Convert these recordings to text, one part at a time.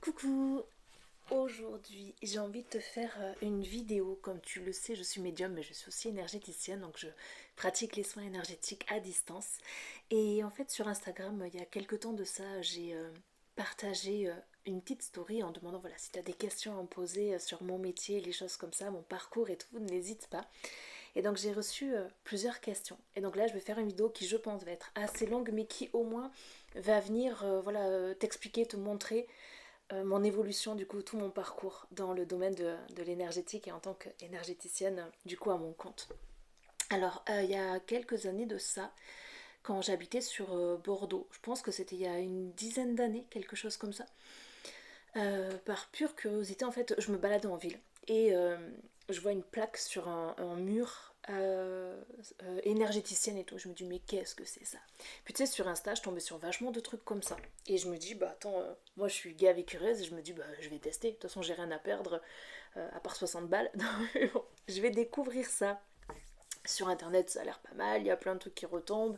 Coucou! Aujourd'hui, j'ai envie de te faire une vidéo. Comme tu le sais, je suis médium, mais je suis aussi énergéticienne, donc je pratique les soins énergétiques à distance. Et en fait, sur Instagram, il y a quelques temps de ça, j'ai partagé une petite story en demandant voilà, si tu as des questions à me poser sur mon métier, les choses comme ça, mon parcours et tout, n'hésite pas. Et donc j'ai reçu plusieurs questions. Et donc là, je vais faire une vidéo qui, je pense, va être assez longue, mais qui au moins va venir voilà, t'expliquer, te montrer mon évolution, du coup, tout mon parcours dans le domaine de l'énergétique et en tant qu'énergéticienne, du coup, à mon compte. Alors, il y a quelques années de ça, quand j'habitais sur Bordeaux, je pense que c'était il y a une dizaine d'années, quelque chose comme ça, par pure curiosité, en fait, je me baladais en ville et je vois une plaque sur un mur énergéticienne et tout. Je me dis, mais qu'est-ce que c'est ça? Puis tu sais, sur Insta, je tombais sur vachement de trucs comme ça. Et je me dis, bah attends, moi je suis gave et curieuse et je me dis, bah je vais tester. De toute façon, j'ai rien à perdre à part 60 balles. Donc, bon, je vais découvrir ça. Sur internet, ça a l'air pas mal, il y a plein de trucs qui retombent.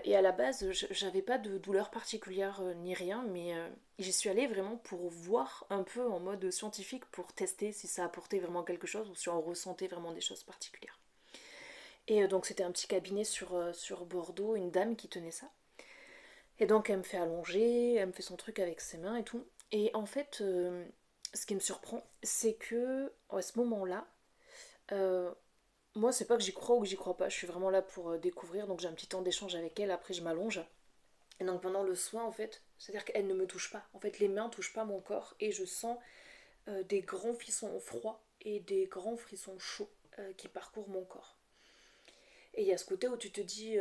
Et à la base, j'avais pas de douleur particulière ni rien, mais j'y suis allée vraiment pour voir un peu en mode scientifique, pour tester si ça apportait vraiment quelque chose ou si on ressentait vraiment des choses particulières. Et donc c'était un petit cabinet sur Bordeaux, une dame qui tenait ça. Et donc elle me fait allonger, elle me fait son truc avec ses mains et tout. Et en fait, ce qui me surprend, c'est que à ce moment-là, euh, moi c'est pas que j'y crois ou que j'y crois pas, je suis vraiment là pour découvrir, donc j'ai un petit temps d'échange avec elle, après je m'allonge. Et donc pendant le soin, en fait, c'est-à-dire qu'elle ne me touche pas. En fait, les mains touchent pas mon corps et je sens des grands frissons froids et des grands frissons chauds qui parcourent mon corps. Et il y a ce côté où tu te dis,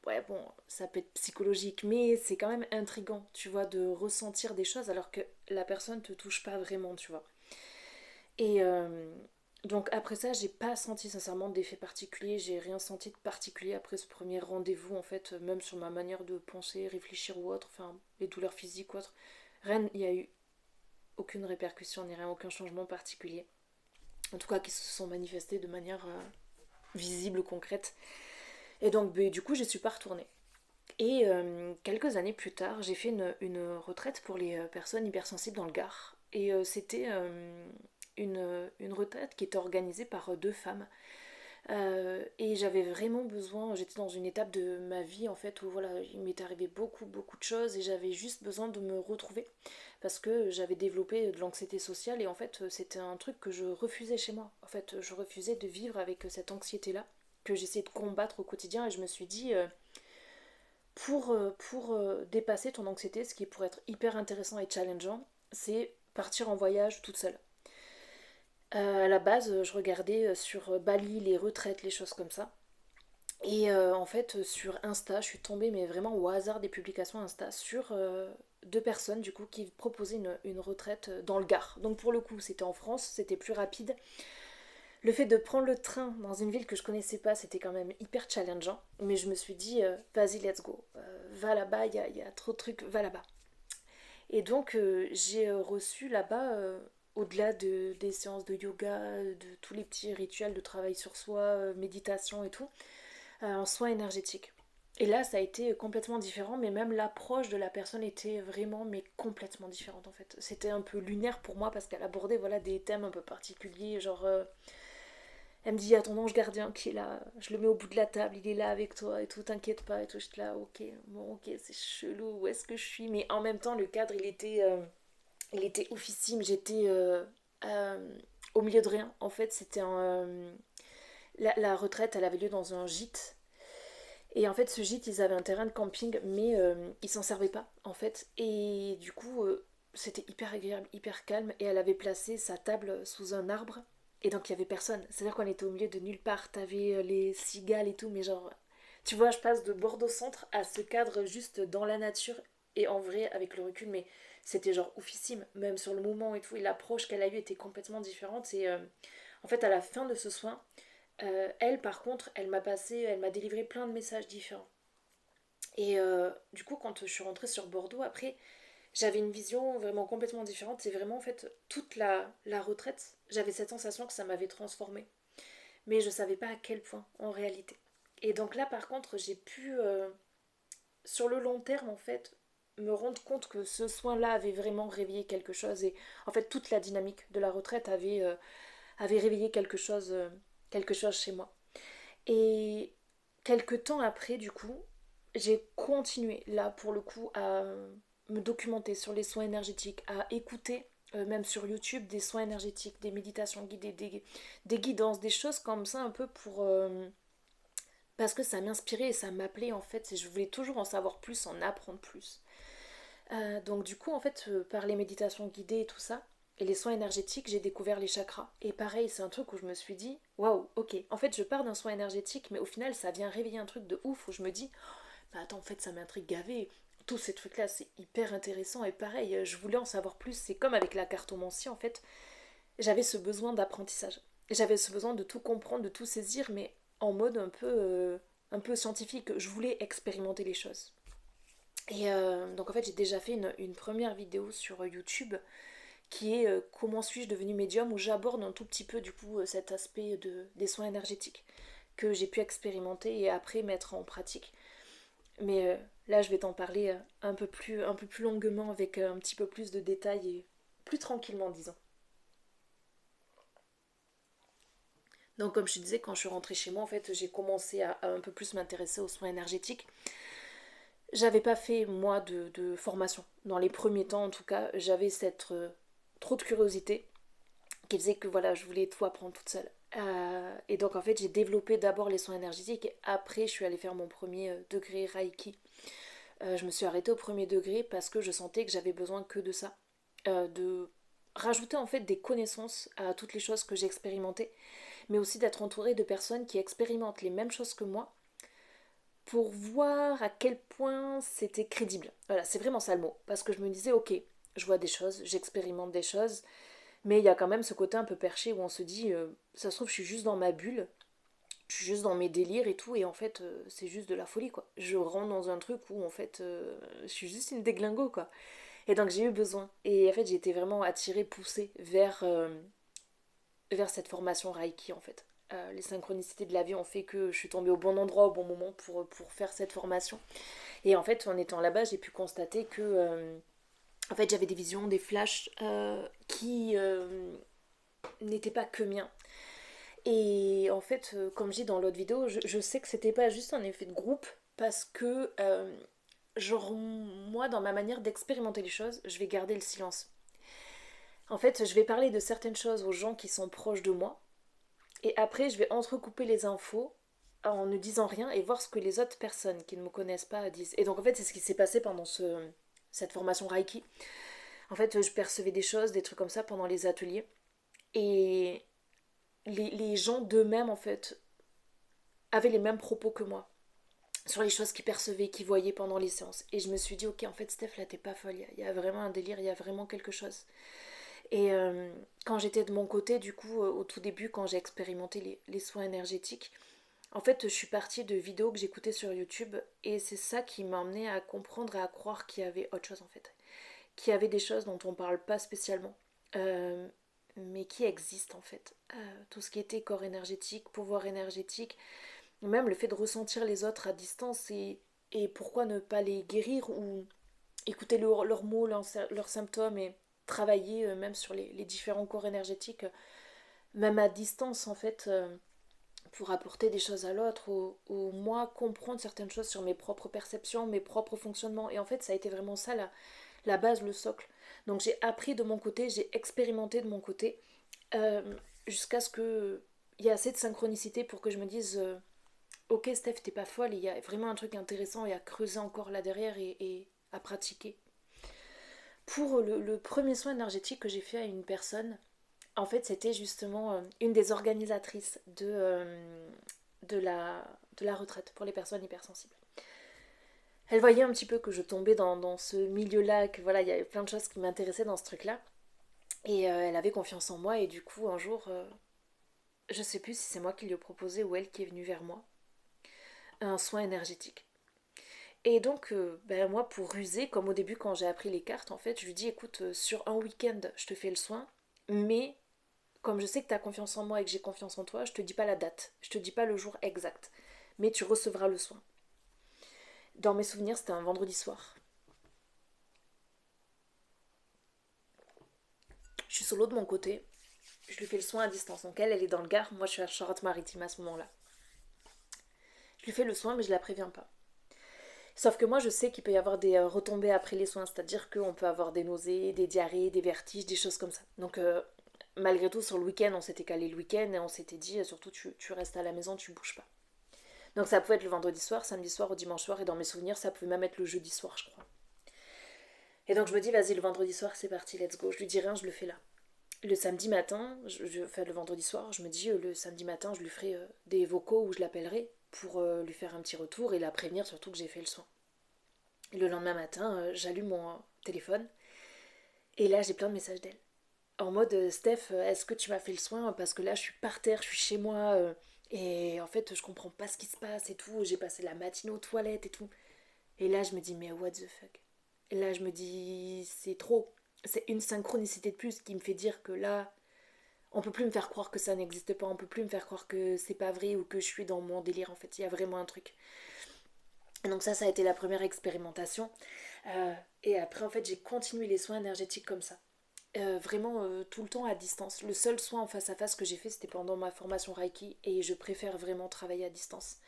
ouais, bon, ça peut être psychologique, mais c'est quand même intriguant, tu vois, de ressentir des choses alors que la personne te touche pas vraiment, tu vois. Et donc après ça, j'ai pas senti sincèrement d'effet particulier, j'ai rien senti de particulier après ce premier rendez-vous, en fait, même sur ma manière de penser, réfléchir ou autre, enfin, les douleurs physiques ou autre. Rien, il y a eu aucune répercussion ni rien, aucun changement particulier. En tout cas, qui se sont manifestés de manière visible, concrète. Et donc, du coup, je suis pas retournée. Et quelques années plus tard, j'ai fait une retraite pour les personnes hypersensibles dans le Gard. Et c'était une retraite qui était organisée par deux femmes. Et j'avais vraiment besoin, j'étais dans une étape de ma vie en fait où voilà, il m'est arrivé beaucoup de choses et j'avais juste besoin de me retrouver parce que j'avais développé de l'anxiété sociale et en fait c'était un truc que je refusais chez moi. En fait, je refusais de vivre avec cette anxiété-là que j'essayais de combattre au quotidien et je me suis dit pour dépasser ton anxiété, ce qui pourrait être hyper intéressant et challengeant, c'est partir en voyage toute seule. À la base, je regardais sur Bali les retraites, les choses comme ça. Et en fait, sur Insta, je suis tombée, mais vraiment au hasard des publications Insta, sur deux personnes du coup qui proposaient une retraite dans le Gard. Donc pour le coup, c'était en France, c'était plus rapide. Le fait de prendre le train dans une ville que je connaissais pas, c'était quand même hyper challengeant. Mais je me suis dit, vas-y, let's go. Va là-bas, il y a trop de trucs, va là-bas. Et donc, j'ai reçu là-bas, au-delà des séances de yoga, de tous les petits rituels de travail sur soi, méditation et tout, un soin énergétique. Et là, ça a été complètement différent, mais même l'approche de la personne était vraiment, mais complètement différente en fait. C'était un peu lunaire pour moi parce qu'elle abordait voilà, des thèmes un peu particuliers, genre elle me dit, il y a ton ange gardien qui est là, je le mets au bout de la table, il est là avec toi et tout, t'inquiète pas et tout. J'étais là, ok, bon, ok, c'est chelou, où est-ce que je suis? Mais en même temps, le cadre, il était oufissime. J'étais au milieu de rien. En fait, c'était la retraite, elle avait lieu dans un gîte. Et en fait, ce gîte, ils avaient un terrain de camping, mais ils s'en servaient pas, en fait. Et du coup, c'était hyper agréable, hyper calme. Et elle avait placé sa table sous un arbre. Et donc, il y avait personne. C'est-à-dire qu'on était au milieu de nulle part. T'avais les cigales et tout, mais genre... Tu vois, je passe de Bordeaux Centre à ce cadre juste dans la nature. Et en vrai, avec le recul, mais c'était genre oufissime. Même sur le moment et tout. Et l'approche qu'elle a eue était complètement différente. Et en fait, à la fin de ce soin, elle, par contre, elle m'a délivré plein de messages différents. Et du coup, quand je suis rentrée sur Bordeaux, après, j'avais une vision vraiment complètement différente. C'est vraiment, en fait, toute la retraite, j'avais cette sensation que ça m'avait transformée. Mais je savais pas à quel point, en réalité. Et donc là, par contre, j'ai pu, sur le long terme, en fait, me rendre compte que ce soin-là avait vraiment réveillé quelque chose. Et en fait, toute la dynamique de la retraite avait réveillé quelque chose chez moi. Et quelques temps après, du coup, j'ai continué, là, pour le coup, à me documenter sur les soins énergétiques, à écouter, même sur YouTube, des soins énergétiques, des méditations guidées, des guidances, des choses comme ça, un peu pour... parce que ça m'inspirait et ça m'appelait, en fait, et je voulais toujours en savoir plus, en apprendre plus. Donc du coup, en fait, par les méditations guidées et tout ça, et les soins énergétiques, j'ai découvert les chakras. Et pareil, c'est un truc où je me suis dit, waouh, ok, en fait, je pars d'un soin énergétique, mais au final, ça vient réveiller un truc de ouf où je me dis, bah attends, en fait, ça m'intrigue gavé. Tous ces trucs-là, c'est hyper intéressant. Et pareil, je voulais en savoir plus. C'est comme avec la cartomancie, en fait, j'avais ce besoin d'apprentissage. J'avais ce besoin de tout comprendre, de tout saisir, mais en mode un peu scientifique. Je voulais expérimenter les choses. Et donc en fait j'ai déjà fait une première vidéo sur YouTube qui est comment suis-je devenu médium où j'aborde un tout petit peu du coup cet aspect des soins énergétiques que j'ai pu expérimenter et après mettre en pratique. Mais là je vais t'en parler un peu plus longuement avec un petit peu plus de détails et plus tranquillement disons. Donc comme je te disais, quand je suis rentrée chez moi, en fait j'ai commencé à un peu plus m'intéresser aux soins énergétiques. J'avais pas fait moi de formation. Dans les premiers temps en tout cas, j'avais cette trop de curiosité qui faisait que voilà, je voulais tout apprendre toute seule. Et donc en fait, j'ai développé d'abord les soins énergétiques et après, je suis allée faire mon premier degré Reiki. Je me suis arrêtée au premier degré parce que je sentais que j'avais besoin que de ça. De rajouter en fait des connaissances à toutes les choses que j'ai expérimentées, mais aussi d'être entourée de personnes qui expérimentent les mêmes choses que moi pour voir à quel point c'était crédible. Voilà, c'est vraiment ça le mot. Parce que je me disais, ok, je vois des choses, j'expérimente des choses, mais il y a quand même ce côté un peu perché où on se dit, ça se trouve, je suis juste dans ma bulle, je suis juste dans mes délires et tout, et en fait, c'est juste de la folie, quoi. Je rentre dans un truc où, en fait, je suis juste une déglingo, quoi. Et donc, j'ai eu besoin. Et en fait, j'ai été vraiment attirée, poussée vers cette formation Reiki, en fait. Les synchronicités de la vie ont fait que je suis tombée au bon endroit au bon moment pour faire cette formation. Et en fait, en étant là-bas, j'ai pu constater que en fait, j'avais des visions, des flashs qui n'étaient pas que miens. Et en fait, comme je dis dans l'autre vidéo, je sais que c'était pas juste un effet de groupe parce que, genre, moi, dans ma manière d'expérimenter les choses, je vais garder le silence. En fait, je vais parler de certaines choses aux gens qui sont proches de moi et après, je vais entrecouper les infos en ne disant rien et voir ce que les autres personnes qui ne me connaissent pas disent. Et donc, en fait, c'est ce qui s'est passé pendant cette formation Reiki. En fait, je percevais des choses, des trucs comme ça pendant les ateliers. Et les gens d'eux-mêmes, en fait, avaient les mêmes propos que moi sur les choses qu'ils percevaient, qu'ils voyaient pendant les séances. Et je me suis dit, ok, en fait, Steph, là, t'es pas folle. Il y a vraiment un délire, il y a vraiment quelque chose. Et quand j'étais de mon côté, du coup, au tout début, quand j'ai expérimenté les soins énergétiques, en fait, je suis partie de vidéos que j'écoutais sur YouTube. Et c'est ça qui m'a amené à comprendre et à croire qu'il y avait autre chose, en fait. Qu'il y avait des choses dont on parle pas spécialement. Euh, mais qui existent en fait. Tout ce qui était corps énergétique, pouvoir énergétique, même le fait de ressentir les autres à distance et pourquoi ne pas les guérir ou écouter leurs mots, leurs symptômes et travailler même sur les différents corps énergétiques, même à distance en fait, pour apporter des choses à l'autre ou moi comprendre certaines choses sur mes propres perceptions, mes propres fonctionnements. Et en fait, ça a été vraiment ça la base, le socle. Donc j'ai appris de mon côté, j'ai expérimenté de mon côté, euh, jusqu'à ce que il y ait assez de synchronicité pour que je me dise ok Steph, t'es pas folle, il y a vraiment un truc intéressant et à creuser encore là derrière et à pratiquer. Pour le premier soin énergétique que j'ai fait à une personne, en fait c'était justement une des organisatrices de, la, de la retraite pour les personnes hypersensibles. Elle voyait un petit peu que je tombais dans ce milieu-là, que voilà, il y avait plein de choses qui m'intéressaient dans ce truc-là. Et elle avait confiance en moi et du coup un jour, je sais plus si c'est moi qui lui ai proposé ou elle qui est venue vers moi, un soin énergétique. Et donc, ben moi, pour ruser, comme au début quand j'ai appris les cartes, en fait, je lui dis, écoute, sur un week-end, je te fais le soin, mais comme je sais que tu as confiance en moi et que j'ai confiance en toi, je te dis pas la date, je te dis pas le jour exact, mais tu recevras le soin. Dans mes souvenirs, c'était un vendredi soir. Je suis solo de mon côté, je lui fais le soin à distance. Donc elle est dans le Gard, moi je suis à Charente-Maritime à ce moment-là. Je lui fais le soin, mais je la préviens pas. Sauf que moi, je sais qu'il peut y avoir des retombées après les soins, c'est-à-dire qu'on peut avoir des nausées, des diarrhées, des vertiges, des choses comme ça. Donc, malgré tout, sur le week-end, on s'était calé le week-end et on s'était dit, surtout, tu restes à la maison, tu bouges pas. Donc, ça pouvait être le vendredi soir, samedi soir ou dimanche soir, et dans mes souvenirs, ça pouvait même être le jeudi soir, je crois. Et donc, je me dis, vas-y, le vendredi soir, c'est parti, let's go. Je lui dis rien, je le fais là. Le samedi matin, enfin le vendredi soir, je me dis, le samedi matin, je lui ferai des vocaux où je l'appellerai pour lui faire un petit retour et la prévenir surtout que j'ai fait le soin. Le lendemain matin, j'allume mon téléphone et là j'ai plein de messages d'elle. En mode Steph, est-ce que tu m'as fait le soin? Parce que là je suis par terre, je suis chez moi et en fait je comprends pas ce qui se passe et tout. J'ai passé la matinée aux toilettes et tout. Et là je me dis mais what the fuck? Et là je me dis c'est trop. C'est une synchronicité de plus qui me fait dire que là on peut plus me faire croire que ça n'existe pas. On peut plus me faire croire que c'est pas vrai ou que je suis dans mon délire en fait. Il y a vraiment un truc. Et donc ça a été la première expérimentation. Et après, en fait, j'ai continué les soins énergétiques comme ça. Vraiment tout le temps à distance. Le seul soin en face à face que j'ai fait, c'était pendant ma formation Reiki. Et je préfère vraiment travailler à distance.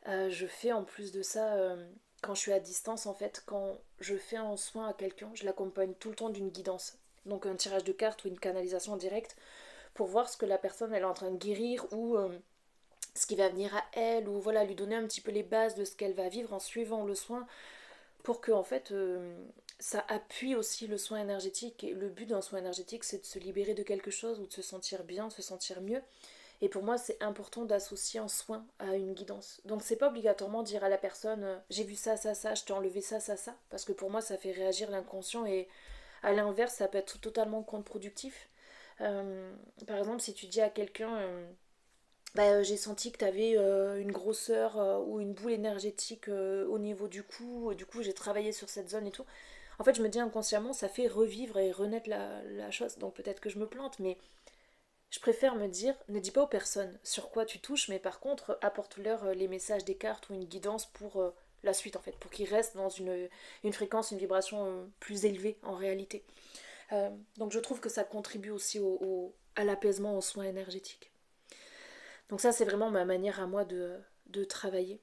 Je fais en plus de ça, quand je suis à distance, en fait, quand je fais un soin à quelqu'un, je l'accompagne tout le temps d'une guidance. Donc un tirage de cartes ou une canalisation directe pour voir ce que la personne elle est en train de guérir ou ce qui va venir à elle ou voilà lui donner un petit peu les bases de ce qu'elle va vivre en suivant le soin pour que en fait ça appuie aussi le soin énergétique et le but d'un soin énergétique c'est de se libérer de quelque chose ou de se sentir bien, de se sentir mieux et pour moi c'est important d'associer un soin à une guidance donc c'est pas obligatoirement dire à la personne j'ai vu ça ça ça je t'ai enlevé ça ça ça parce que pour moi ça fait réagir l'inconscient et à l'inverse ça peut être totalement contre-productif. Par exemple si tu dis à quelqu'un bah, j'ai senti que tu avais une grosseur ou une boule énergétique au niveau du coup j'ai travaillé sur cette zone et tout. En fait, je me dis inconsciemment, ça fait revivre et renaître la chose. Donc peut-être que je me plante, mais je préfère me dire, ne dis pas aux personnes sur quoi tu touches, mais par contre, apporte-leur les messages des cartes ou une guidance pour la suite, en fait, pour qu'ils restent dans une fréquence, une vibration plus élevée en réalité. Donc je trouve que ça contribue aussi à l'apaisement, aux soins énergétiques. Donc ça, c'est vraiment ma manière à moi de travailler.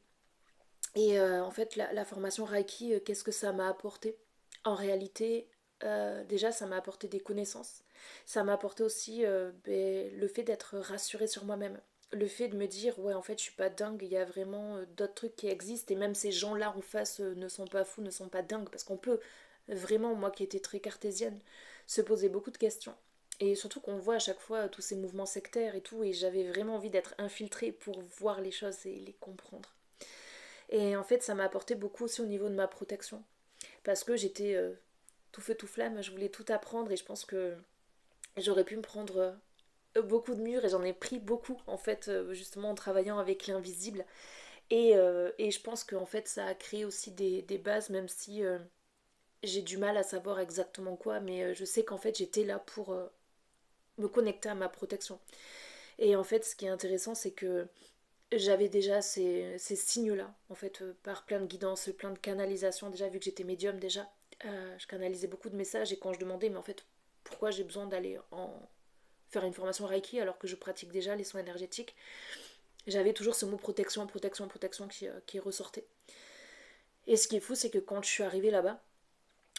Et en fait, la formation Reiki, qu'est-ce que ça m'a apporté? En réalité, déjà, ça m'a apporté des connaissances. Ça m'a apporté aussi le fait d'être rassurée sur moi-même. Le fait de me dire, ouais, en fait, je suis pas dingue, il y a vraiment d'autres trucs qui existent. Et même ces gens-là en face ne sont pas fous, ne sont pas dingues. Parce qu'on peut vraiment, moi qui étais très cartésienne, se poser beaucoup de questions. Et surtout qu'on voit à chaque fois tous ces mouvements sectaires et tout. Et j'avais vraiment envie d'être infiltrée pour voir les choses et les comprendre. Et en fait, ça m'a apporté beaucoup aussi au niveau de ma protection. Parce que j'étais tout feu, tout flamme, je voulais tout apprendre et je pense que j'aurais pu me prendre beaucoup de murs et j'en ai pris beaucoup en fait, justement en travaillant avec l'invisible. Et je pense qu'en fait, ça a créé aussi des bases, même si j'ai du mal à savoir exactement quoi, mais je sais qu'en fait, j'étais là pour me connecter à ma protection. Et en fait, ce qui est intéressant, c'est que j'avais déjà ces signes-là, en fait, par plein de guidances, plein de canalisations, déjà vu que j'étais médium déjà. Je canalisais beaucoup de messages et quand je demandais, mais en fait, pourquoi j'ai besoin d'aller faire une formation Reiki alors que je pratique déjà les soins énergétiques, j'avais toujours ce mot protection, protection, protection qui ressortait. Et ce qui est fou, c'est que quand je suis arrivée là-bas,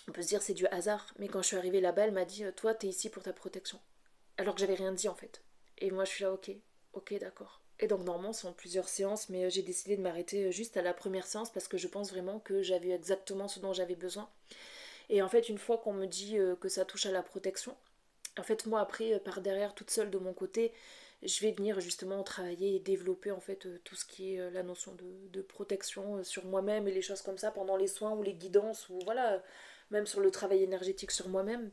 on peut se dire c'est du hasard, mais quand je suis arrivée là-bas, elle m'a dit toi, t'es ici pour ta protection. Alors que j'avais rien dit en fait. Et moi, je suis là, ok, ok, d'accord. Et donc, normalement, c'est en plusieurs séances, mais j'ai décidé de m'arrêter juste à la première séance parce que je pense vraiment que j'avais exactement ce dont j'avais besoin. Et en fait, une fois qu'on me dit que ça touche à la protection, en fait, moi, après, par derrière, toute seule de mon côté, je vais venir justement travailler et développer en fait tout ce qui est la notion de protection sur moi-même et les choses comme ça pendant les soins ou les guidances ou voilà, même sur le travail énergétique sur moi-même.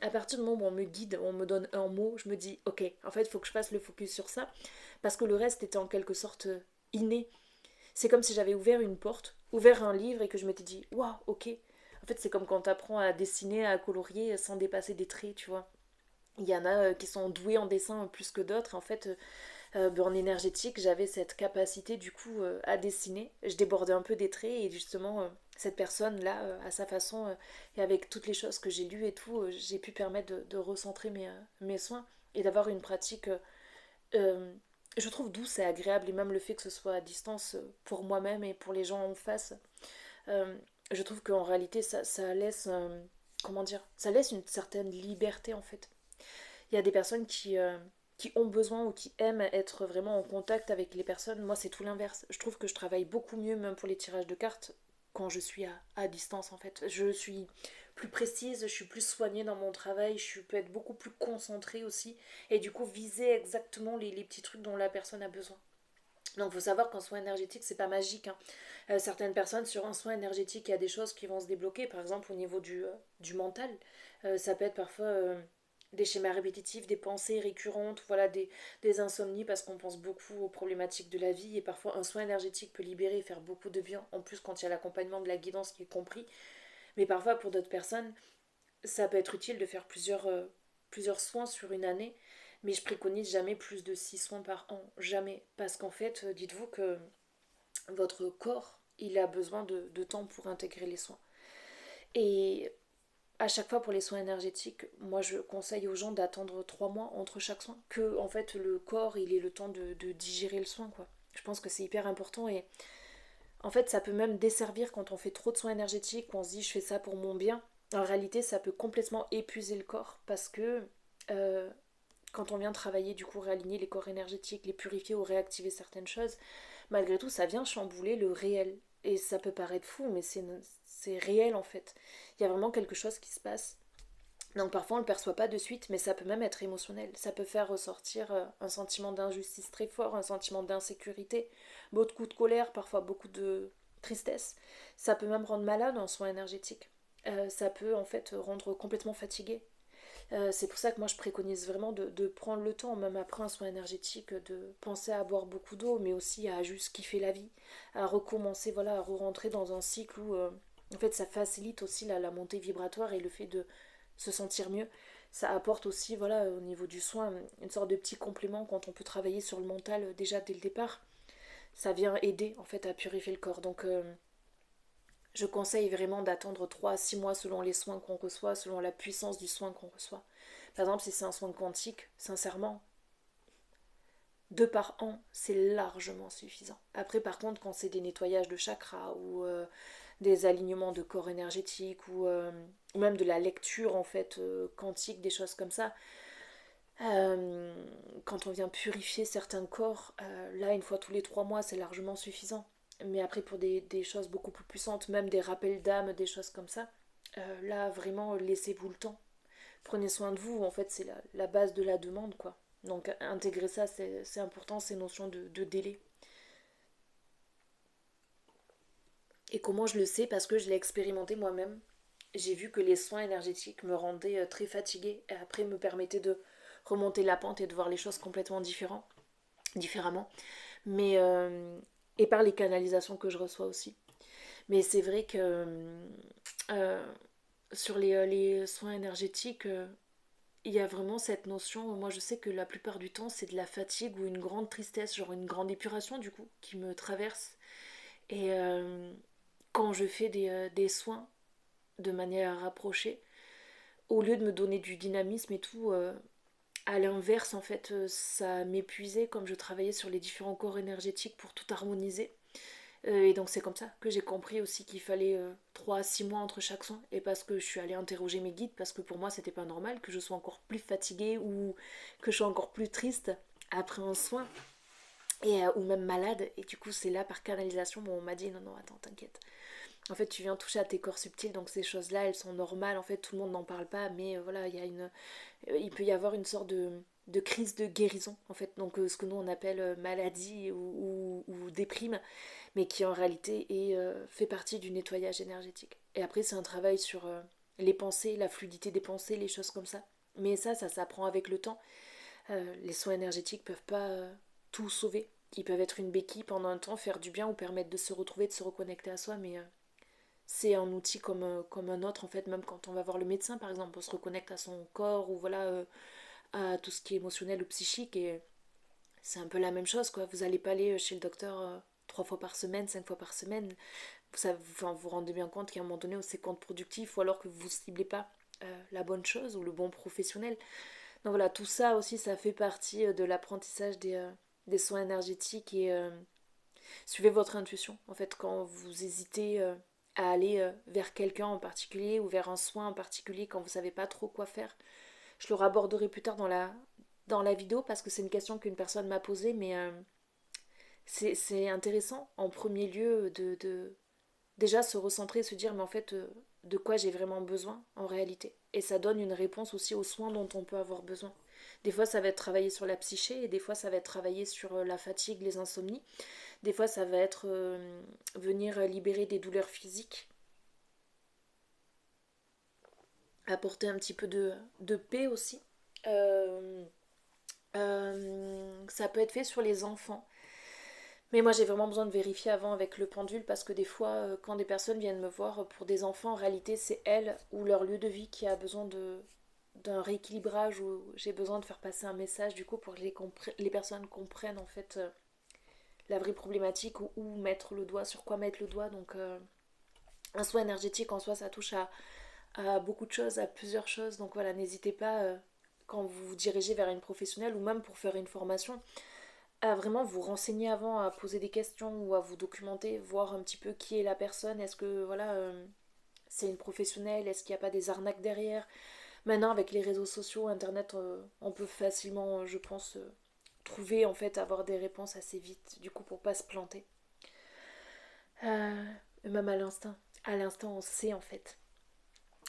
À partir du moment où on me guide, on me donne un mot, je me dis ok, en fait, il faut que je fasse le focus sur ça parce que le reste était en quelque sorte inné. C'est comme si j'avais ouvert une porte, ouvert un livre et que je m'étais dit waouh, ok. En fait, c'est comme quand tu apprends à dessiner, à colorier sans dépasser des traits, tu vois. Il y en a qui sont doués en dessin plus que d'autres. En fait, en énergétique, j'avais cette capacité du coup à dessiner. Je débordais un peu des traits et justement, cette personne-là, à sa façon, et avec toutes les choses que j'ai lues et tout, j'ai pu permettre de recentrer mes soins et d'avoir une pratique, euh, je trouve, douce et agréable. Et même le fait que ce soit à distance pour moi-même et pour les gens en face, euh, je trouve qu'en réalité, ça laisse, comment dire, ça laisse une certaine liberté en fait. Il y a des personnes qui ont besoin ou qui aiment être vraiment en contact avec les personnes. Moi, c'est tout l'inverse. Je trouve que je travaille beaucoup mieux, même pour les tirages de cartes, quand je suis à distance, en fait. Je suis plus précise, je suis plus soignée dans mon travail, je peux être beaucoup plus concentrée aussi, et du coup, viser exactement les petits trucs dont la personne a besoin. Donc, il faut savoir qu'un soin énergétique, c'est pas magique, hein. Certaines personnes, sur un soin énergétique, il y a des choses qui vont se débloquer, par exemple au niveau du mental. Ça peut être parfois des schémas répétitifs, des pensées récurrentes, voilà, des insomnies parce qu'on pense beaucoup aux problématiques de la vie et parfois un soin énergétique peut libérer et faire beaucoup de bien, en plus quand il y a l'accompagnement de la guidance qui est compris. Mais parfois pour d'autres personnes, ça peut être utile de faire plusieurs soins sur une année, mais je préconise jamais plus de 6 soins par an, jamais. Parce qu'en fait, dites-vous que votre corps, il a besoin de temps pour intégrer les soins. Et à chaque fois pour les soins énergétiques, moi je conseille aux gens d'attendre 3 mois entre chaque soin, que en fait le corps il ait le temps de digérer le soin quoi. Je pense que c'est hyper important et en fait ça peut même desservir quand on fait trop de soins énergétiques, où on se dit je fais ça pour mon bien. En réalité ça peut complètement épuiser le corps parce que euh, quand on vient travailler du coup réaligner les corps énergétiques, les purifier ou réactiver certaines choses, malgré tout, ça vient chambouler le réel. Et ça peut paraître fou, mais c'est réel en fait. Il y a vraiment quelque chose qui se passe. Donc parfois on ne le perçoit pas de suite, mais ça peut même être émotionnel. Ça peut faire ressortir un sentiment d'injustice très fort, un sentiment d'insécurité, beaucoup de colère, parfois beaucoup de tristesse. Ça peut même rendre malade en soins énergétiques. Ça peut en fait rendre complètement fatigué. C'est pour ça que moi je préconise vraiment de prendre le temps, même après un soin énergétique, de penser à boire beaucoup d'eau, mais aussi à juste kiffer la vie, à recommencer, voilà, à re-rentrer dans un cycle où en fait ça facilite aussi la montée vibratoire et le fait de se sentir mieux. Ça apporte aussi, voilà, au niveau du soin, une sorte de petit complément quand on peut travailler sur le mental déjà dès le départ. Ça vient aider en fait à purifier le corps. Donc je conseille vraiment d'attendre 3 à 6 mois selon les soins qu'on reçoit, selon la puissance du soin qu'on reçoit. Par exemple, si c'est un soin quantique, sincèrement, 2 par an, c'est largement suffisant. Après, par contre, quand c'est des nettoyages de chakras ou des alignements de corps énergétiques ou même de la lecture en fait quantique, des choses comme ça, euh, quand on vient purifier certains corps, là, une fois tous les 3 mois, c'est largement suffisant. Mais après, pour des choses beaucoup plus puissantes, même des rappels d'âme, des choses comme ça, là, vraiment, laissez-vous le temps. Prenez soin de vous, en fait, c'est la base de la demande, quoi. Donc, intégrer ça, c'est important, ces notions de délai. Et comment je le sais? Parce que je l'ai expérimenté moi-même. J'ai vu que les soins énergétiques me rendaient très fatiguée et après me permettaient de remonter la pente et de voir les choses complètement différemment. Mais et par les canalisations que je reçois aussi. Mais c'est vrai que sur les soins énergétiques, il y a vraiment cette notion. Moi, je sais que la plupart du temps, c'est de la fatigue ou une grande tristesse, genre une grande épuration du coup, qui me traverse. Et quand je fais des soins de manière rapprochée, au lieu de me donner du dynamisme et tout, à l'inverse, en fait, ça m'épuisait comme je travaillais sur les différents corps énergétiques pour tout harmoniser. Et donc c'est comme ça que j'ai compris aussi qu'il fallait 3 à 6 mois entre chaque soin. Et parce que je suis allée interroger mes guides, parce que pour moi c'était pas normal que je sois encore plus fatiguée ou que je sois encore plus triste après un soin. Ou même malade. Et du coup c'est là par canalisation où on m'a dit non non attends t'inquiète. En fait tu viens toucher à tes corps subtils donc ces choses là elles sont normales. En fait tout le monde n'en parle pas mais voilà il peut y avoir une sorte de crise de guérison en fait. Donc ce que nous on appelle maladie ou déprime mais qui en réalité fait partie du nettoyage énergétique. Et après, c'est un travail sur les pensées, la fluidité des pensées, les choses comme ça. Mais ça s'apprend avec le temps. Les soins énergétiques peuvent pas tout sauver. Ils peuvent être une béquille pendant un temps, faire du bien ou permettre de se retrouver, de se reconnecter à soi, mais c'est un outil comme un autre, en fait, même quand on va voir le médecin, par exemple, on se reconnecte à son corps ou voilà, à tout ce qui est émotionnel ou psychique, et c'est un peu la même chose, quoi. Vous n'allez pas aller chez le docteur 3 fois par semaine, 5 fois par semaine, enfin, vous rendez bien compte qu'à un moment donné, c'est contre-productif ou alors que vous ne ciblez pas la bonne chose ou le bon professionnel. Donc voilà, tout ça aussi, ça fait partie de l'apprentissage des soins énergétiques et suivez votre intuition. En fait, quand vous hésitez à aller vers quelqu'un en particulier ou vers un soin en particulier, quand vous savez pas trop quoi faire, je le raborderai plus tard dans la vidéo parce que c'est une question qu'une personne m'a posée, mais c'est intéressant en premier lieu de déjà se recentrer, se dire mais en fait de quoi j'ai vraiment besoin en réalité. Et ça donne une réponse aussi aux soins dont on peut avoir besoin. Des fois ça va être travailler sur la psyché et des fois ça va être travailler sur la fatigue, les insomnies. Des fois ça va être venir libérer des douleurs physiques, apporter un petit peu de paix aussi. Euh, ça peut être fait sur les enfants. Mais moi j'ai vraiment besoin de vérifier avant avec le pendule parce que des fois quand des personnes viennent me voir pour des enfants, en réalité c'est elles ou leur lieu de vie qui a besoin d'un rééquilibrage ou j'ai besoin de faire passer un message du coup pour que les personnes comprennent en fait la vraie problématique ou où mettre le doigt, sur quoi mettre le doigt. Donc un soin énergétique en soi ça touche à beaucoup de choses, à plusieurs choses. Donc voilà, n'hésitez pas quand vous vous dirigez vers une professionnelle ou même pour faire une formation à vraiment vous renseigner avant, à poser des questions ou à vous documenter, voir un petit peu qui est la personne, est-ce que voilà c'est une professionnelle, est-ce qu'il n'y a pas des arnaques derrière. Maintenant avec les réseaux sociaux, internet, on peut facilement, je pense, trouver en fait, avoir des réponses assez vite, du coup pour pas se planter. Euh, Même à l'instant on sait en fait.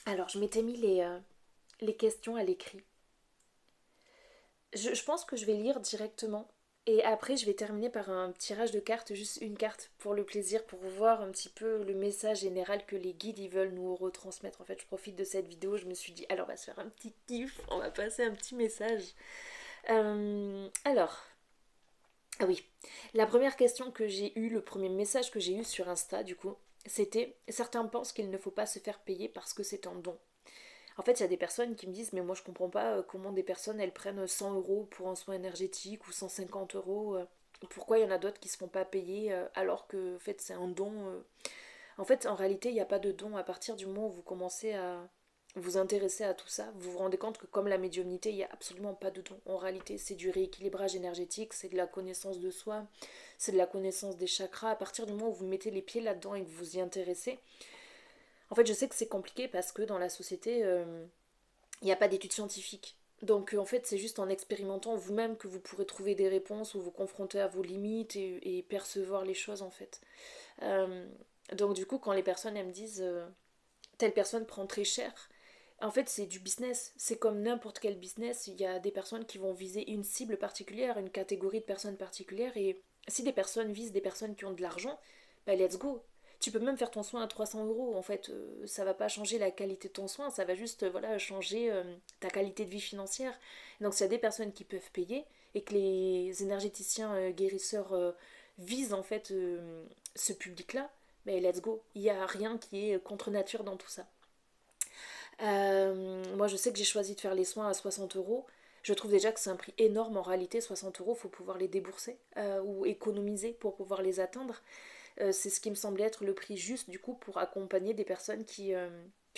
Alors je m'étais mis les questions à l'écrit. Je pense que je vais lire directement. Et après, je vais terminer par un tirage de cartes, juste une carte pour le plaisir, pour voir un petit peu le message général que les guides ils veulent nous retransmettre. En fait, je profite de cette vidéo, je me suis dit, alors on va se faire un petit kiff, on va passer un petit message. Alors, ah oui, la première question que j'ai eue, le premier message que j'ai eu sur Insta, du coup, c'était, certains pensent qu'il ne faut pas se faire payer parce que c'est un don. En fait, il y a des personnes qui me disent, mais moi je comprends pas comment des personnes elles prennent 100 euros pour un soin énergétique ou 150 euros. Pourquoi il y en a d'autres qui se font pas payer alors que en fait c'est un don. En fait, en réalité, il n'y a pas de don à partir du moment où vous commencez à vous intéresser à tout ça. Vous vous rendez compte que comme la médiumnité, il n'y a absolument pas de don. En réalité, c'est du rééquilibrage énergétique, c'est de la connaissance de soi, c'est de la connaissance des chakras. À partir du moment où vous mettez les pieds là-dedans et que vous y intéressez, en fait, je sais que c'est compliqué parce que dans la société, il n'y a pas d'études scientifiques. Donc en fait, c'est juste en expérimentant vous-même que vous pourrez trouver des réponses ou vous confronter à vos limites et percevoir les choses en fait. Euh, donc du coup, quand les personnes elles me disent telle personne prend très cher, en fait c'est du business. C'est comme n'importe quel business. Il y a des personnes qui vont viser une cible particulière, une catégorie de personnes particulières. Et si des personnes visent des personnes qui ont de l'argent, bah let's go. Tu peux même faire ton soin à 300 euros. En fait, ça va pas changer la qualité de ton soin, ça va juste voilà, changer ta qualité de vie financière. Donc, s'il y a des personnes qui peuvent payer et que les énergéticiens guérisseurs visent en fait ce public-là, mais let's go. Il n'y a rien qui est contre nature dans tout ça. Moi, je sais que j'ai choisi de faire les soins à 60 euros. Je trouve déjà que c'est un prix énorme en réalité. 60 euros, il faut pouvoir les débourser ou économiser pour pouvoir les atteindre. C'est ce qui me semblait être le prix juste du coup pour accompagner des personnes qui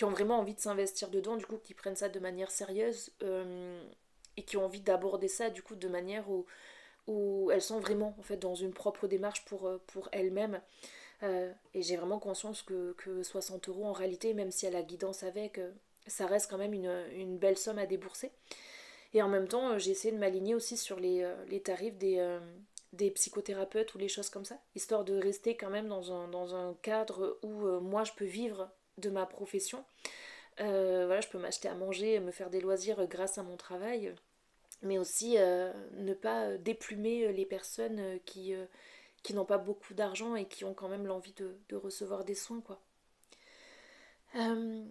ont vraiment envie de s'investir dedans, du coup qui prennent ça de manière sérieuse et qui ont envie d'aborder ça du coup de manière où elles sont vraiment en fait dans une propre démarche pour elles-mêmes. Et j'ai vraiment conscience que 60 euros en réalité, même si elle a la guidance avec, ça reste quand même une belle somme à débourser. Et en même temps, j'ai essayé de m'aligner aussi sur les tarifs des psychothérapeutes ou les choses comme ça, histoire de rester quand même dans un cadre où moi je peux vivre de ma profession. Voilà, je peux m'acheter à manger, me faire des loisirs grâce à mon travail, mais aussi ne pas déplumer les personnes qui n'ont pas beaucoup d'argent et qui ont quand même l'envie de recevoir des soins, quoi. Euh,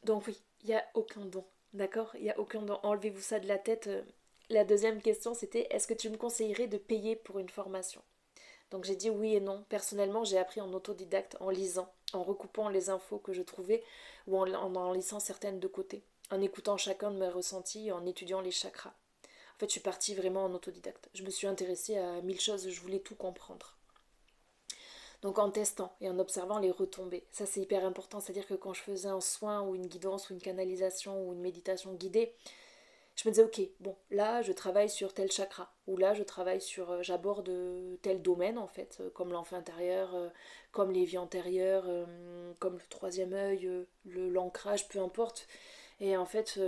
donc oui, il n'y a aucun don, d'accord. Il n'y a aucun don. Enlevez-vous ça de la tête. La deuxième question, c'était est-ce que tu me conseillerais de payer pour une formation? Donc j'ai dit oui et non. Personnellement, j'ai appris en autodidacte, en lisant, en recoupant les infos que je trouvais ou en laissant certaines de côté, en écoutant chacun de mes ressentis et en étudiant les chakras. En fait, je suis partie vraiment en autodidacte. Je me suis intéressée à 1000 choses, je voulais tout comprendre. Donc en testant et en observant les retombées, ça c'est hyper important, c'est-à-dire que quand je faisais un soin ou une guidance ou une canalisation ou une méditation guidée, je me disais ok, bon, là je travaille sur tel chakra, ou là je travaille sur, j'aborde tel domaine en fait, comme l'enfant intérieur, comme les vies antérieures, comme le troisième œil, l'ancrage, peu importe. Et en fait,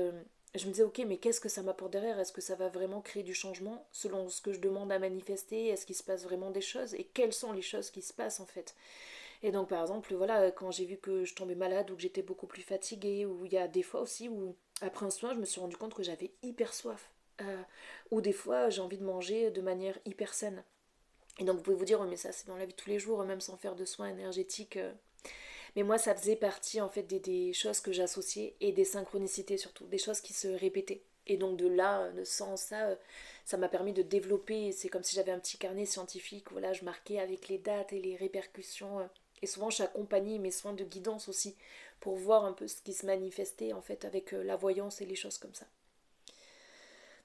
je me disais ok, mais qu'est-ce que ça m'apporte derrière? Est-ce que ça va vraiment créer du changement selon ce que je demande à manifester? Est-ce qu'il se passe vraiment des choses? Et quelles sont les choses qui se passent en fait? Et donc, par exemple, voilà, quand j'ai vu que je tombais malade ou que j'étais beaucoup plus fatiguée, ou il y a des fois aussi où, après un soin, je me suis rendu compte que j'avais hyper soif. Ou des fois, j'ai envie de manger de manière hyper saine. Et donc, vous pouvez vous dire, oh, mais ça, c'est dans la vie de tous les jours, même sans faire de soins énergétiques. Mais moi, ça faisait partie, en fait, des choses que j'associais et des synchronicités surtout, des choses qui se répétaient. Et donc, de là, sans ça, ça m'a permis de développer. C'est comme si j'avais un petit carnet scientifique. Voilà, je marquais avec les dates et les répercussions. Et souvent, j'accompagnais mes soins de guidance aussi pour voir un peu ce qui se manifestait en fait avec la voyance et les choses comme ça.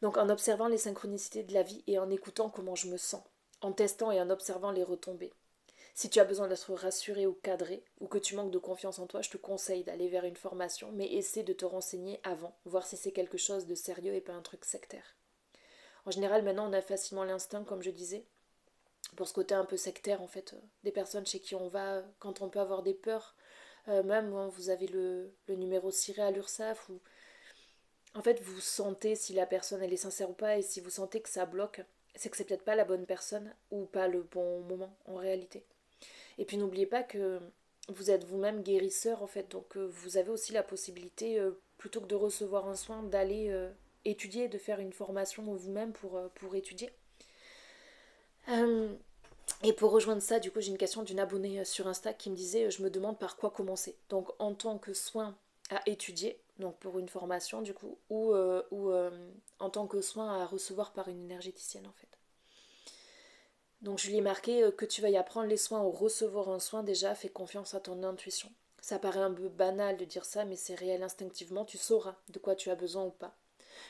Donc, en observant les synchronicités de la vie et en écoutant comment je me sens, en testant et en observant les retombées. Si tu as besoin d'être rassuré ou cadré, ou que tu manques de confiance en toi, je te conseille d'aller vers une formation, mais essaie de te renseigner avant, voir si c'est quelque chose de sérieux et pas un truc sectaire. En général, maintenant, on a facilement l'instinct, comme je disais, pour ce côté un peu sectaire, en fait, des personnes chez qui on va, quand on peut avoir des peurs, même quand vous avez le numéro ciré à l'URSSAF, ou en fait, vous sentez si la personne, elle est sincère ou pas, et si vous sentez que ça bloque, c'est que c'est peut-être pas la bonne personne, ou pas le bon moment, en réalité. Et puis n'oubliez pas que vous êtes vous-même guérisseur en fait, donc vous avez aussi la possibilité, plutôt que de recevoir un soin, d'aller étudier, de faire une formation vous-même pour étudier. Euh, et pour rejoindre ça, du coup, j'ai une question d'une abonnée sur Insta qui me disait je me demande par quoi commencer. Donc en tant que soin à étudier, donc pour une formation du coup, ou en tant que soin à recevoir par une énergéticienne en fait. Donc je lui ai marqué que tu vas y apprendre les soins ou recevoir un soin déjà, fais confiance à ton intuition. Ça paraît un peu banal de dire ça, mais c'est réel instinctivement, tu sauras de quoi tu as besoin ou pas.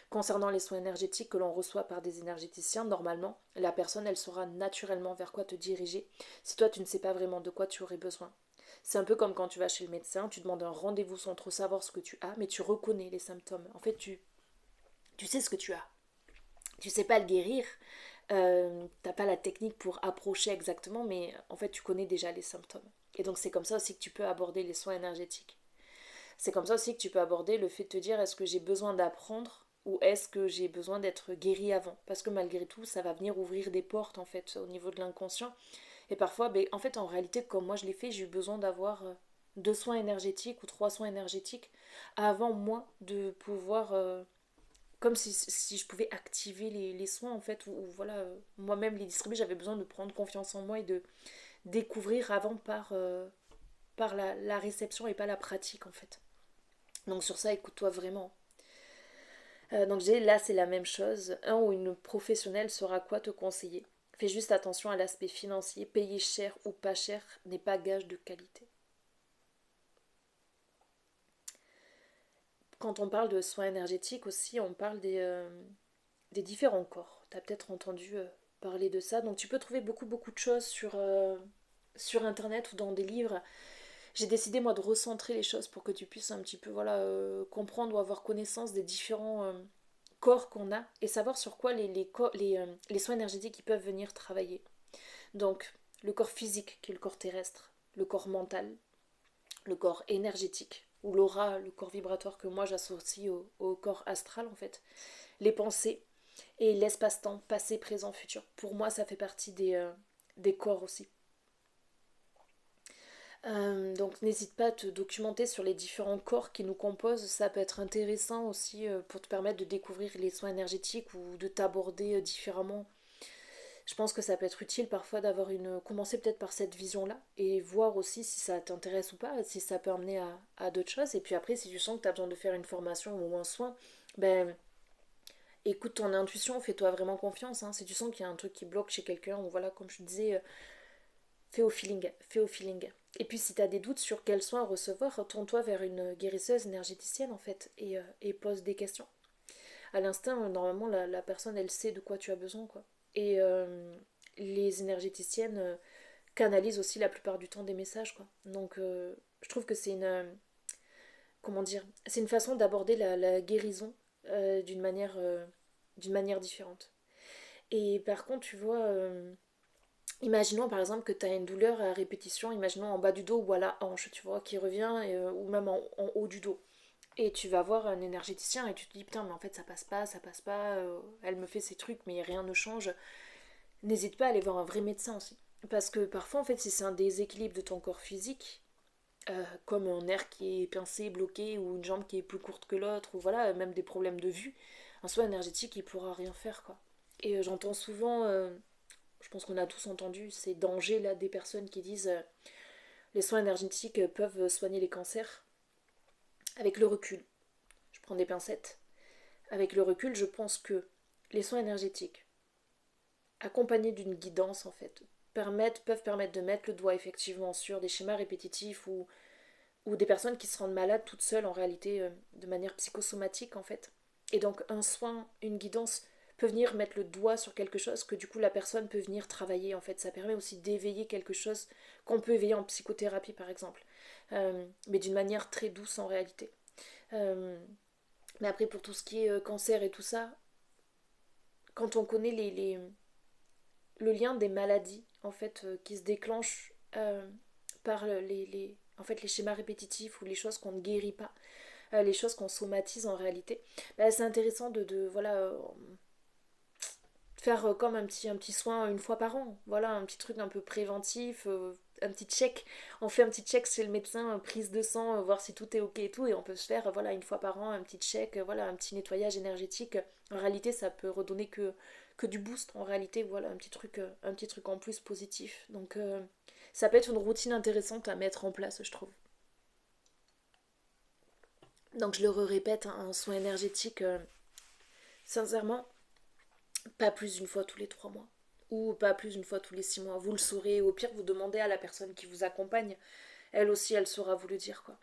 Concernant les soins énergétiques que l'on reçoit par des énergéticiens, normalement, la personne, elle saura naturellement vers quoi te diriger si toi, tu ne sais pas vraiment de quoi tu aurais besoin. C'est un peu comme quand tu vas chez le médecin, tu demandes un rendez-vous sans trop savoir ce que tu as, mais tu reconnais les symptômes. En fait, tu sais ce que tu as. Tu sais pas le guérir, t'as pas la technique pour approcher exactement, mais en fait tu connais déjà les symptômes. Et donc c'est comme ça aussi que tu peux aborder les soins énergétiques. C'est comme ça aussi que tu peux aborder le fait de te dire est-ce que j'ai besoin d'apprendre ou est-ce que j'ai besoin d'être guéri avant. Parce que malgré tout, ça va venir ouvrir des portes en fait au niveau de l'inconscient. Et parfois, ben, en fait en réalité, comme moi je l'ai fait, j'ai eu besoin d'avoir 2 soins énergétiques ou 3 soins énergétiques avant moi de pouvoir comme si je pouvais activer les soins en fait, ou voilà, moi-même les distribuer, j'avais besoin de prendre confiance en moi et de découvrir avant par la réception et pas la pratique en fait. Donc sur ça, écoute-toi vraiment. Donc j'ai là c'est la même chose, un ou une professionnelle saura quoi te conseiller. Fais juste attention à l'aspect financier, payer cher ou pas cher n'est pas gage de qualité. Quand on parle de soins énergétiques aussi, on parle des différents corps. Tu as peut-être entendu parler de ça. Donc tu peux trouver beaucoup de choses sur Internet ou dans des livres. J'ai décidé moi de recentrer les choses pour que tu puisses un petit peu voilà, comprendre ou avoir connaissance des différents corps qu'on a et savoir sur quoi les soins énergétiques ils peuvent venir travailler. Donc le corps physique qui est le corps terrestre, le corps mental, le corps énergétique ou l'aura, le corps vibratoire que moi j'associe au corps astral en fait, les pensées, et l'espace-temps, passé, présent, futur. Pour moi, ça fait partie des corps aussi. Donc n'hésite pas à te documenter sur les différents corps qui nous composent. Ça peut être intéressant aussi pour te permettre de découvrir les soins énergétiques ou de t'aborder différemment. Je pense que ça peut être utile parfois d'avoir commencer peut-être par cette vision-là et voir aussi si ça t'intéresse ou pas, si ça peut amener à d'autres choses. Et puis après, si tu sens que tu as besoin de faire une formation ou un soin, ben écoute ton intuition, fais-toi vraiment confiance. Hein. Si tu sens qu'il y a un truc qui bloque chez quelqu'un, ou voilà, comme je te disais, fais au feeling, fais au feeling. Et puis si tu as des doutes sur quel soin recevoir, retourne-toi vers une guérisseuse énergéticienne en fait et pose des questions. À l'instinct, normalement, la personne, elle sait de quoi tu as besoin, quoi. Et les énergéticiennes canalisent aussi la plupart du temps des messages, quoi. Donc, je trouve que c'est comment dire, c'est une façon d'aborder la guérison d'une manière différente. Et par contre, tu vois, imaginons par exemple que tu as une douleur à répétition, imaginons en bas du dos ou à la hanche, tu vois, qui revient, ou même en haut du dos. Et tu vas voir un énergéticien et tu te dis putain, mais en fait ça passe pas, elle me fait ces trucs, mais rien ne change. N'hésite pas à aller voir un vrai médecin aussi. Parce que parfois, en fait, si c'est un déséquilibre de ton corps physique, comme un nerf qui est pincé, bloqué, ou une jambe qui est plus courte que l'autre, ou voilà, même des problèmes de vue, un soin énergétique, il pourra rien faire, quoi. Et j'entends souvent, je pense qu'on a tous entendu ces dangers là des personnes qui disent les soins énergétiques peuvent soigner les cancers. Avec le recul, je prends des pincettes. Avec le recul, je pense que les soins énergétiques, accompagnés d'une guidance en fait, peuvent permettre de mettre le doigt effectivement sur des schémas répétitifs ou des personnes qui se rendent malades toutes seules en réalité de manière psychosomatique en fait. Et donc un soin, une guidance peut venir mettre le doigt sur quelque chose que du coup la personne peut venir travailler en fait. Ça permet aussi d'éveiller quelque chose qu'on peut éveiller en psychothérapie par exemple. Mais d'une manière très douce en réalité. Euh, mais après pour tout ce qui est cancer et tout ça, quand on connaît le lien des maladies en fait qui se déclenchent par en fait, les schémas répétitifs ou les choses qu'on ne guérit pas, les choses qu'on somatise en réalité, bah, c'est intéressant voilà, faire comme un petit soin une fois par an. Voilà, un petit truc un peu préventif, un petit check. On fait un petit check chez le médecin, prise de sang, voir si tout est ok et tout, et on peut se faire voilà une fois par an un petit check, voilà un petit nettoyage énergétique. En réalité, ça peut redonner que du boost. En réalité, voilà un petit truc en plus positif. Donc ça peut être une routine intéressante à mettre en place, je trouve. Donc je le répète, hein, un soin énergétique, sincèrement, pas plus d'une fois tous les 3 mois. Ou pas plus d'une fois tous les 6 mois. Vous le saurez. Au pire, vous demandez à la personne qui vous accompagne. Elle aussi, elle saura vous le dire, quoi.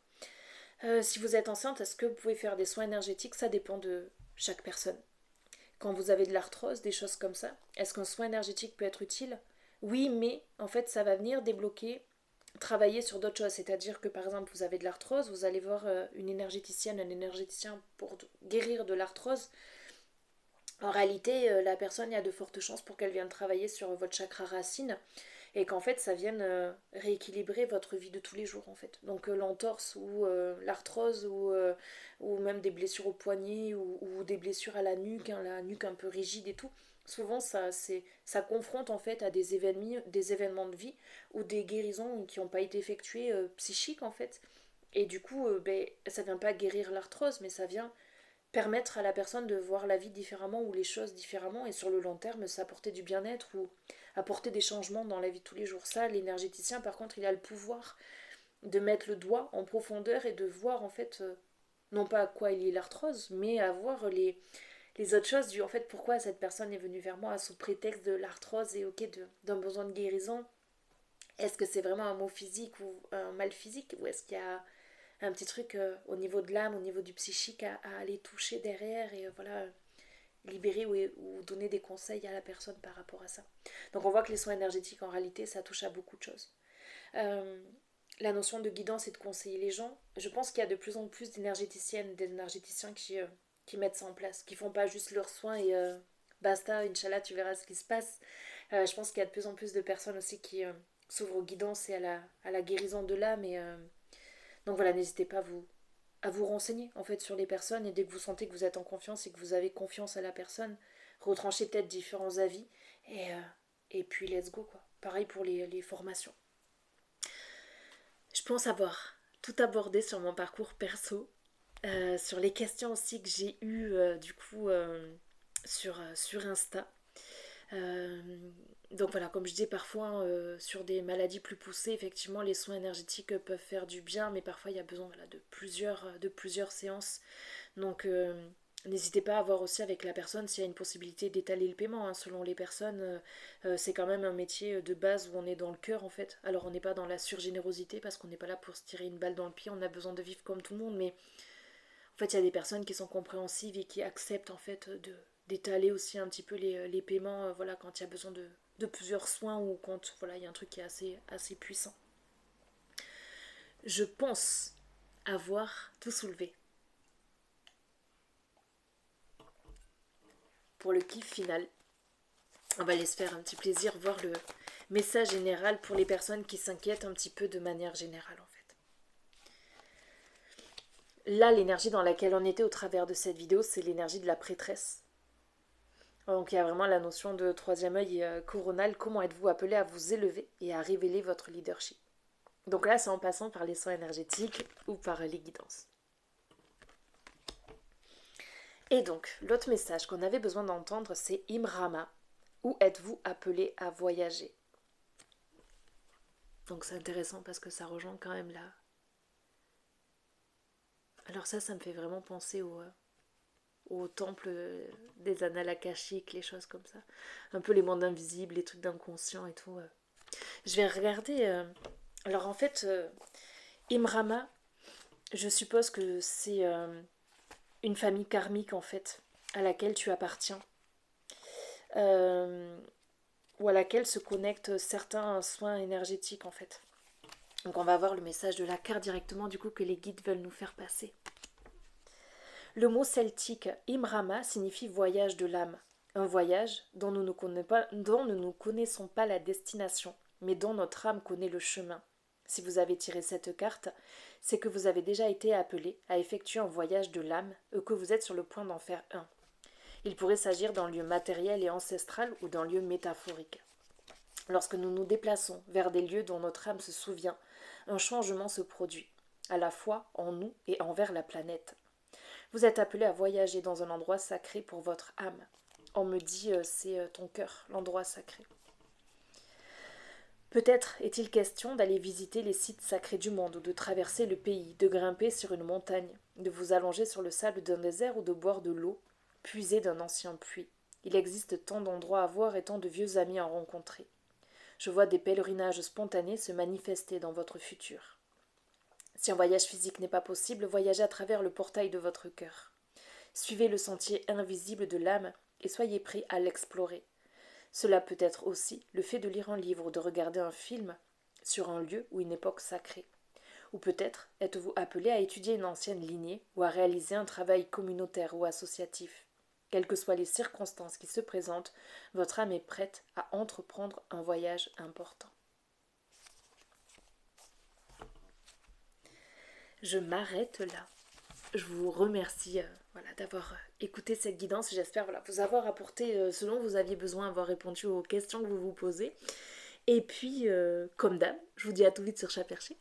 Si vous êtes enceinte, est-ce que vous pouvez faire des soins énergétiques? Ça dépend de chaque personne. Quand vous avez de l'arthrose, des choses comme ça, est-ce qu'un soin énergétique peut être utile? Oui, mais en fait, ça va venir débloquer, travailler sur d'autres choses. C'est-à-dire que par exemple, vous avez de l'arthrose, vous allez voir une énergéticienne, un énergéticien pour guérir de l'arthrose. En réalité, la personne, il y a de fortes chances pour qu'elle vienne travailler sur votre chakra racine et qu'en fait, ça vienne rééquilibrer votre vie de tous les jours, en fait. Donc, l'entorse ou l'arthrose ou même des blessures au poignet ou des blessures à la nuque un peu rigide et tout. Souvent, ça confronte en fait à des événements de vie ou des guérisons qui n'ont pas été effectuées psychiques, en fait. Et du coup, ben, ça vient pas guérir l'arthrose, mais ça vient permettre à la personne de voir la vie différemment ou les choses différemment et sur le long terme s'apporter du bien-être ou apporter des changements dans la vie de tous les jours. Ça, l'énergéticien, par contre, il a le pouvoir de mettre le doigt en profondeur et de voir en fait, non pas à quoi il est l'arthrose, mais à voir les autres choses du en fait pourquoi cette personne est venue vers moi sous prétexte de l'arthrose et ok d'un besoin de guérison. Est-ce que c'est vraiment un mot physique ou un mal physique ou est-ce qu'il y a un petit truc au niveau de l'âme, au niveau du psychique à aller toucher derrière et voilà, libérer ou donner des conseils à la personne par rapport à ça. Donc on voit que les soins énergétiques en réalité ça touche à beaucoup de choses. Euh, la notion de guidance et de conseiller les gens, je pense qu'il y a de plus en plus d'énergéticiennes, d'énergéticiens qui mettent ça en place, qui font pas juste leurs soins et basta, Inch'Allah, tu verras ce qui se passe. Je pense qu'il y a de plus en plus de personnes aussi qui s'ouvrent aux guidances et à la guérison de l'âme et donc voilà, n'hésitez pas à vous renseigner en fait sur les personnes et dès que vous sentez que vous êtes en confiance et que vous avez confiance à la personne, retranchez peut-être différents avis et puis let's go quoi. Pareil pour les formations. Je pense avoir tout abordé sur mon parcours perso, sur les questions aussi que j'ai eues du coup sur Insta. Euh, donc voilà, comme je dis parfois sur des maladies plus poussées, effectivement les soins énergétiques peuvent faire du bien, mais parfois il y a besoin voilà, de plusieurs séances. Donc n'hésitez pas à voir aussi avec la personne s'il y a une possibilité d'étaler le paiement. Hein. Selon les personnes, c'est quand même un métier de base où on est dans le cœur en fait. Alors on n'est pas dans la surgénérosité parce qu'on n'est pas là pour se tirer une balle dans le pied, on a besoin de vivre comme tout le monde, mais En fait, il y a des personnes qui sont compréhensives et qui acceptent en fait d'étaler aussi un petit peu les paiements, voilà, quand il y a besoin de plusieurs soins ou quand voilà, il y a un truc qui est assez puissant. Je pense avoir tout soulevé. Pour le kiff final, on va aller se faire un petit plaisir, voir le message général pour les personnes qui s'inquiètent un petit peu de manière générale en fait. Là, l'énergie dans laquelle on était au travers de cette vidéo, c'est l'énergie de la prêtresse. Donc il y a vraiment la notion de troisième œil coronal. Comment êtes-vous appelé à vous élever et à révéler votre leadership? Donc là, c'est en passant par les soins énergétiques ou par les guidances. Et donc, l'autre message qu'on avait besoin d'entendre, c'est Imrama. Où êtes-vous appelé à voyager? Donc c'est intéressant parce que ça rejoint quand même là. Alors ça me fait vraiment penser au temple des annales akashiques, les choses comme ça. Un peu les mondes invisibles, les trucs d'inconscient et tout. Je vais regarder. Alors en fait, Imrama, je suppose que c'est une famille karmique en fait, à laquelle tu appartiens. Ou à laquelle se connectent certains soins énergétiques en fait. Donc on va voir le message de la carte directement du coup que les guides veulent nous faire passer. Le mot celtique Imrama signifie voyage de l'âme. Un voyage dont nous ne connaissons pas la destination, mais dont notre âme connaît le chemin. Si vous avez tiré cette carte, c'est que vous avez déjà été appelé à effectuer un voyage de l'âme et que vous êtes sur le point d'en faire un. Il pourrait s'agir d'un lieu matériel et ancestral ou d'un lieu métaphorique. Lorsque nous nous déplaçons vers des lieux dont notre âme se souvient, un changement se produit, à la fois en nous et envers la planète. Vous êtes appelé à voyager dans un endroit sacré pour votre âme. On me dit c'est ton cœur, l'endroit sacré. Peut-être est-il question d'aller visiter les sites sacrés du monde ou de traverser le pays, de grimper sur une montagne, de vous allonger sur le sable d'un désert ou de boire de l'eau puisée d'un ancien puits. Il existe tant d'endroits à voir et tant de vieux amis à rencontrer. Je vois des pèlerinages spontanés se manifester dans votre futur. Si un voyage physique n'est pas possible, voyagez à travers le portail de votre cœur. Suivez le sentier invisible de l'âme et soyez prêts à l'explorer. Cela peut être aussi le fait de lire un livre ou de regarder un film sur un lieu ou une époque sacrée. Ou peut-être êtes-vous appelé à étudier une ancienne lignée ou à réaliser un travail communautaire ou associatif. Quelles que soient les circonstances qui se présentent, votre âme est prête à entreprendre un voyage important. Je m'arrête là. Je vous remercie d'avoir écouté cette guidance. J'espère vous avoir apporté ce dont vous aviez besoin, avoir répondu aux questions que vous vous posez. Et puis, comme d'hab, je vous dis à tout vite sur Chat Perché.